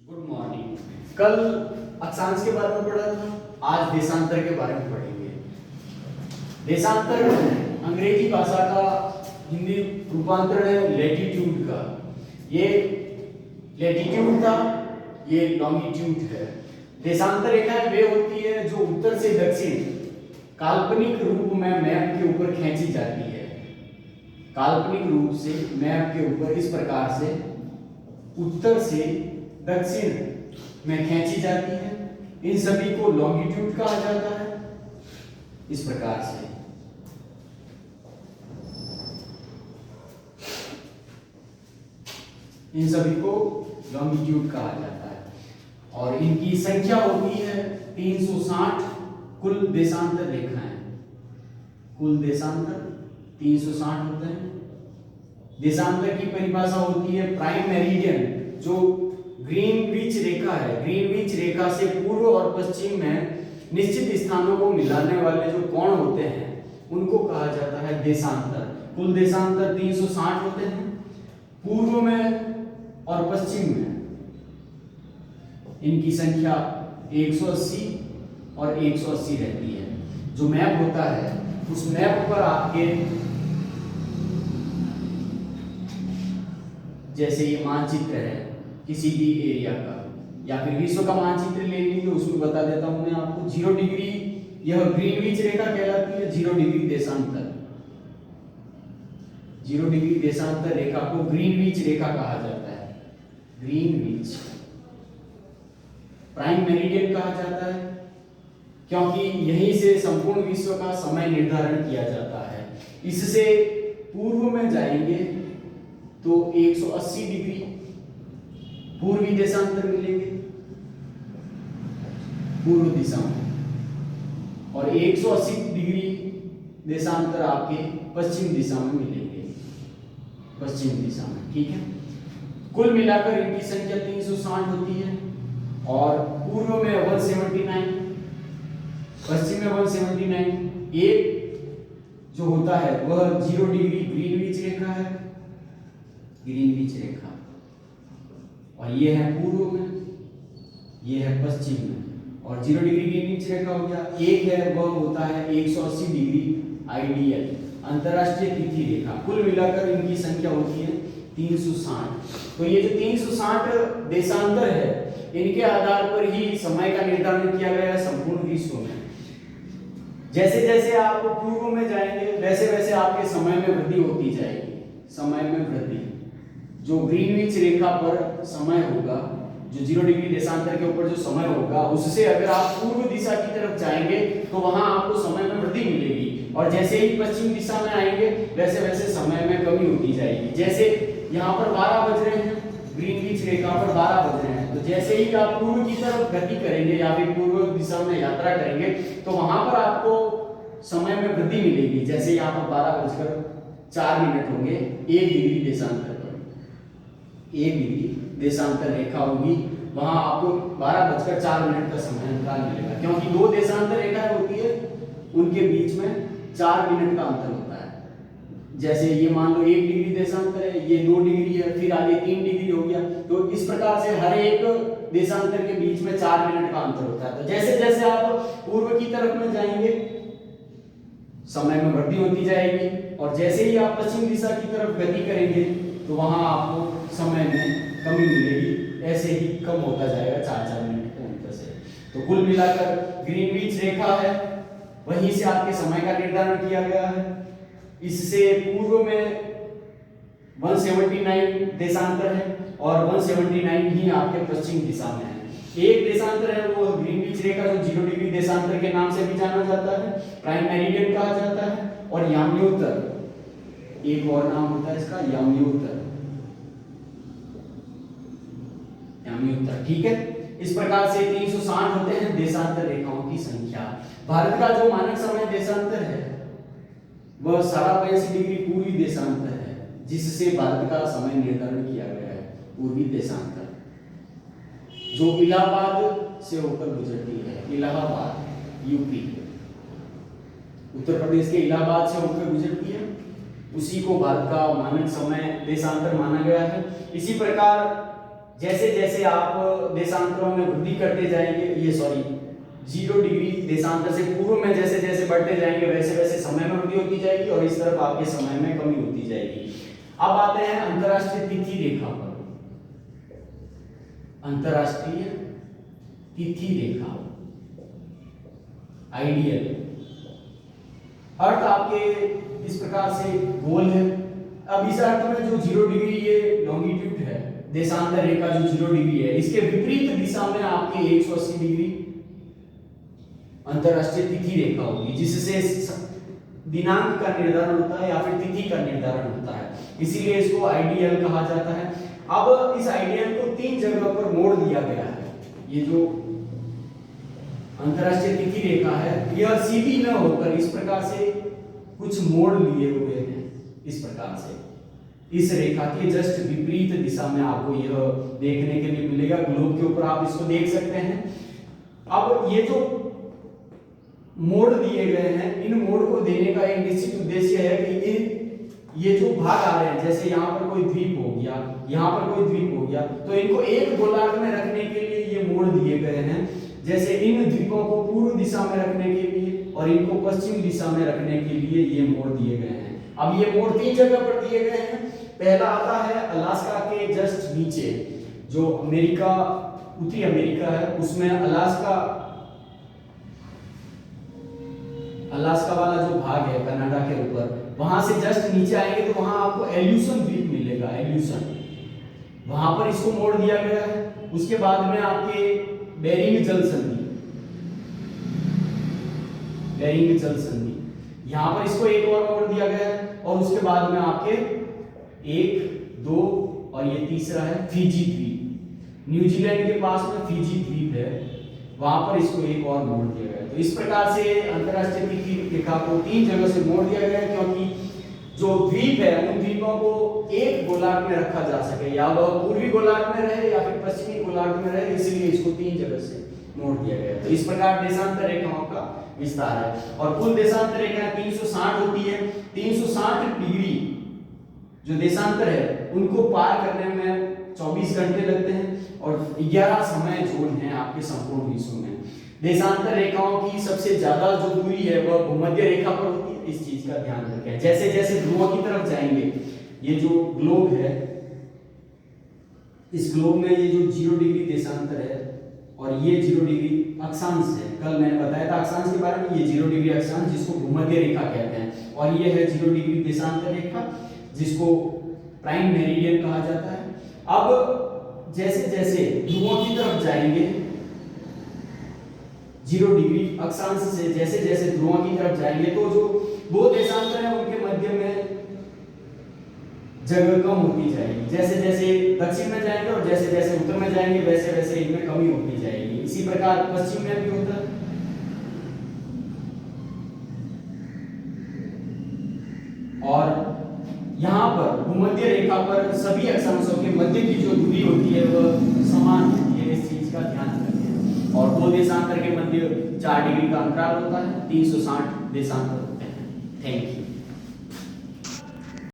Good morning. कल अक्षांश के बारे में पढ़ा था, आज देशांतर के बारे में पढ़ेंगे। देशांतर अंग्रेजी भाषा का हिंदी रूपांतरण है लैटिट्यूड का। ये लैटिट्यूड था, ये लॉन्गिट्यूड है। देशांतर रेखाएं वे होती है जो उत्तर से दक्षिण काल्पनिक रूप में मैप के ऊपर खींची जाती है। काल्पनिक रूप से मैप के ऊपर इस प्रकार से उत्तर से दक्षिण में खींची जाती है। इन सभी को लॉन्गिट्यूड कहा जाता है। इस प्रकार से इन सभी को लॉन्गिट्यूड कहा जाता है और इनकी संख्या होती है 360 कुल देशांतर रेखाएं। कुल देशांतर 360 होते हैं। देशांतर की परिभाषा होती है प्राइम मेरिडियन, जो ग्रीनविच रेखा है। ग्रीनविच रेखा से पूर्व और पश्चिम में निश्चित स्थानों को मिलाने वाले जो कोण होते हैं उनको कहा जाता है देशांतर। कुल देशांतर 360 होते हैं। पूर्व में और पश्चिम में इनकी संख्या 180 और 180 रहती है। जो मैप होता है उस मैप पर आपके जैसे ये मानचित्र है किसी भी एरिया का या फिर विश्व का मानचित्र ले लीजिए, उसमें बता देता हूं मैं आपको। 0 डिग्री यह ग्रीनविच रेखा कहलाती है। 0 डिग्री देशांतर, 0 डिग्री देशांतर रेखा को ग्रीनविच रेखा कहा जाता है। ग्रीनविच प्राइम मेरिडियन कहा जाता है क्योंकि यहीं से संपूर्ण विश्व का समय निर्धारण किया जाता है। इससे पूर्व में जाएंगे तो 180 डिग्री पूर्वी देशांतर मिलेंगे पूर्व दिशा में, और 180 डिग्री देशांतर आपके पश्चिम दिशा में मिलेंगे, पश्चिम दिशा में। ठीक है, कुल मिलाकर इनकी संख्या 360 होती है और पूर्व में 179, पश्चिम में 179। एक जो होता है वह 0 डिग्री ग्रीनविच रेखा है, ग्रीनविच रेखा, और ये है पूर्व में, ये है पश्चिम में, और 0 डिग्री ग्रीनविच रेखा हो गया। एक है वह होता है 180 डिग्री आइडियल अंतरराष्ट्रीय तिथि रेखा। कुल मिलाकर इनकी संख्या होती है 360। तो ये जो 360 देशांतर है इनके आधार पर ही समय का निर्धारण किया गया है संपूर्ण विश्व में। जैसे जैसे आप पूर्व में जाएंगे वैसे वैसे आपके समय में वृद्धि होती जाएगी। समय में वृद्धि जो ग्रीनविच रेखा पर समय होगा, जो 0 डिग्री देशांतर के ऊपर जो समय होगा, उससे अगर आप पूर्व दिशा की तरफ जाएंगे तो वहां आपको समय में वृद्धि मिलेगी, और जैसे ही पश्चिम दिशा में आएंगे वैसे वैसे समय में कमी होती जाएगी। जैसे यहाँ पर 12 बज रहे हैं, ग्रीनविच रेखा पर 12 बज रहे हैं, तो जैसे ही आप पूर्व की तरफ गति करेंगे या फिर पूर्व दिशा में यात्रा करेंगे तो वहां पर आपको समय में वृद्धि मिलेगी। जैसे यहाँ पर 12:04 होंगे, 1 डिग्री देशांतर पर 1 डिग्री देशांतर रेखा होगी, वहां आपको 12:04 का समय अंतराल मिलेगा, क्योंकि 2 देशांतर रेखाएं होती है उनके बीच में 4 मिनट का अंतर होता है। जैसे ये मान लो 1 डिग्री देशांतर है, ये 2 डिग्री है, फिर आगे 3 डिग्री हो गया, तो इस प्रकार से हर एक देशांतर के बीच में 4 मिनट का अंतर होता है। तो जैसे जैसे आप पूर्व की तरफ में जाएंगे समय में वृद्धि होती जाएगी, और जैसे ही आप पश्चिम दिशा की तरफ गति करेंगे तो वहां आपको समय में कमी मिलेगी। ऐसे ही कम होता जाएगा 4-4 मिनट के अंतर से। तो कुल मिलाकर ग्रीनविच रेखा है, वहीं से आपके समय का निर्धारण किया गया है। इससे पूर्व में 179 देशांतर है और 179 ही आपके पश्चिम दिशा में है। एक देशांतर है वो ग्रीनविच रेखा जो 0 डिग्री देशांतर के नाम से भी जाना जाता है, प्राइम मेरिडियन कहा जाता है, और याम्योत्तर एक और नाम होता है इसका, याम्योत्तर। याम्योत्तर, ठीक है। इस प्रकार से 360 होते हैं देशांतर रेखाओं की संख्या। भारत का जो मानक समय देशांतर है वह 85 डिग्री पूर्वी देशांतर है, जिससे भारत का समय निर्धारण किया गया है। पूर्वी देशांतर जो इलाहाबाद से होकर गुजरती है, इलाहाबाद यूपी, उत्तर प्रदेश के इलाहाबाद से होकर गुजरती है, उसी को भारत का मानक समय देशांतर माना गया है। इसी प्रकार जैसे जैसे आप देशांतरों में वृद्धि करते जाएंगे, ये सॉरी 0 डिग्री देशांतर से पूर्व में जैसे जैसे बढ़ते जाएंगे वैसे वैसे समय में वृद्धि होती जाएगी और इस तरफ आपके समय में कमी होती जाएगी। अब आते हैं अंतरराष्ट्रीय तिथि रेखा पर। अंतरराष्ट्रीय तिथि रेखा आइडियल अर्थ आपके इस प्रकार से गोल है। अब इस अर्थ में जो 0 डिग्री ये लॉन्गिट्यूड है, देशांतर रेखा जो 0 डिग्री है, इसके विपरीत दिशा में आपके 180 डिग्री अंतरराष्ट्रीय तिथि रेखा होगी, जिससे दिनांक का निर्धारण होता है या फिर तिथि का निर्धारण होता है, इसीलिए इसको आइडियल कहा जाता है। अब इस आइडियल को 3 जगह पर मोड़ दिया गया है। ये जो अंतरराष्ट्रीय तिथि रेखा है यह सीधी न होकर इस प्रकार से कुछ मोड़ लिए हुए हैं, इस प्रकार से इस रेखा के जस्ट विपरीत दिशा में आपको यह देखने के लिए मिलेगा। ग्लोब के ऊपर आप इसको देख सकते हैं। अब ये जो मोड़ दिए गए हैं, इन मोड़ को देने का एक निश्चित उद्देश्य है कि ये जो भाग आ रहे हैं, जैसे यहाँ पर कोई द्वीप हो गया, यहाँ पर कोई द्वीप हो गया, तो इनको एक गोलार्ध में रखने के लिए ये मोड़ दिए गए हैं। जैसे इन द्वीपों को पूर्व दिशा में रखने के लिए और इनको पश्चिम दिशा में रखने के लिए ये मोड़ दिए गए हैं। अब ये मोड़ 3 जगह पर दिए गए हैं। पहला आता है अलास्का के जस्ट नीचे, जो अमेरिका, उत्तरी अमेरिका है, उसमें अलास्का वाला जो भाग है कनाडा के ऊपर, वहां से जस्ट नीचे आएंगे तो वहां आपको एल्यूशन द्वीप मिलेगा, एल्यूशन, वहां पर इसको मोड़ दिया गया है। उसके बाद में आपके बेरिंग जल संधि, बेरिंग जल संधि, यहां पर इसको एक और मोड़ दिया गया है। और उसके बाद में आपके 1, 2 और ये तीसरा है फिजी द्वीप, न्यूजीलैंड के पास में फिजी द्वीप है, वहां पर इसको एक और मोड़ दिया गया है। तो इस प्रकार से अंतरराष्ट्रीय तिथि रेखा को 3 जगह से मोड़ दिया गया है, क्योंकि जो द्वीप है उन द्वीपों को एक गोलार्ध में रखा जा सके, या वह पूर्वी गोलार्ध में रहे या फिर पश्चिमी गोलार्ध में रहे, इसलिए इसको 3 जगह से मोड़ दिया गया है। तो इस प्रकार देशांतर रेखाओं का विस्तार है। और कुल देशांतर रेखाएं 360 होती है। 360 डिग्री जो देशांतर है उनको पार करने में 24 घंटे लगते हैं और 11 समय जोन है आपके संपूर्ण विश्व में। देशांतर रेखाओं की सबसे ज्यादा जो दूरी है वह भूमध्य रेखा पर होती है, इस चीज का ध्यान रखें। जैसे जैसे ध्रुवों की तरफ जाएंगे, ये जो ग्लोब है, इस ग्लोब में ये जो 0 डिग्री देशांतर है और ये 0 डिग्री अक्षांश है, कल मैंने बताया था अक्षांश के बारे में, ये 0 डिग्री अक्षांश जिसको भूमध्य रेखा कहते हैं, और ये है 0 डिग्री देशांतर रेखा जिसको प्राइम मेरिडियन कहा जाता है। अब जैसे जैसे ध्रुवों की तरफ जाएंगे 0 डिग्री अक्षांश से, जैसे जैसे ध्रुवों की तरफ जाएंगे तो जो 2 देशांतर है उनके मध्य में जगह कम होती जाएगी। जैसे जैसे दक्षिण में जाएंगे और जैसे जैसे उत्तर में जाएंगे वैसे वैसे इनमें कमी होती जाएगी। इसी प्रकार पश्चिम में भी होता है। और यहाँ पर भूमध्य रेखा पर सभी अक्षांशों के मध्य की जो दूरी होती है वह समान होती है, इस चीज का ध्यान रखें। और 2 देशांतर के मध्य 4 डिग्री का अंतराल होता है, 360 देशांतर होते हैं। Thank you.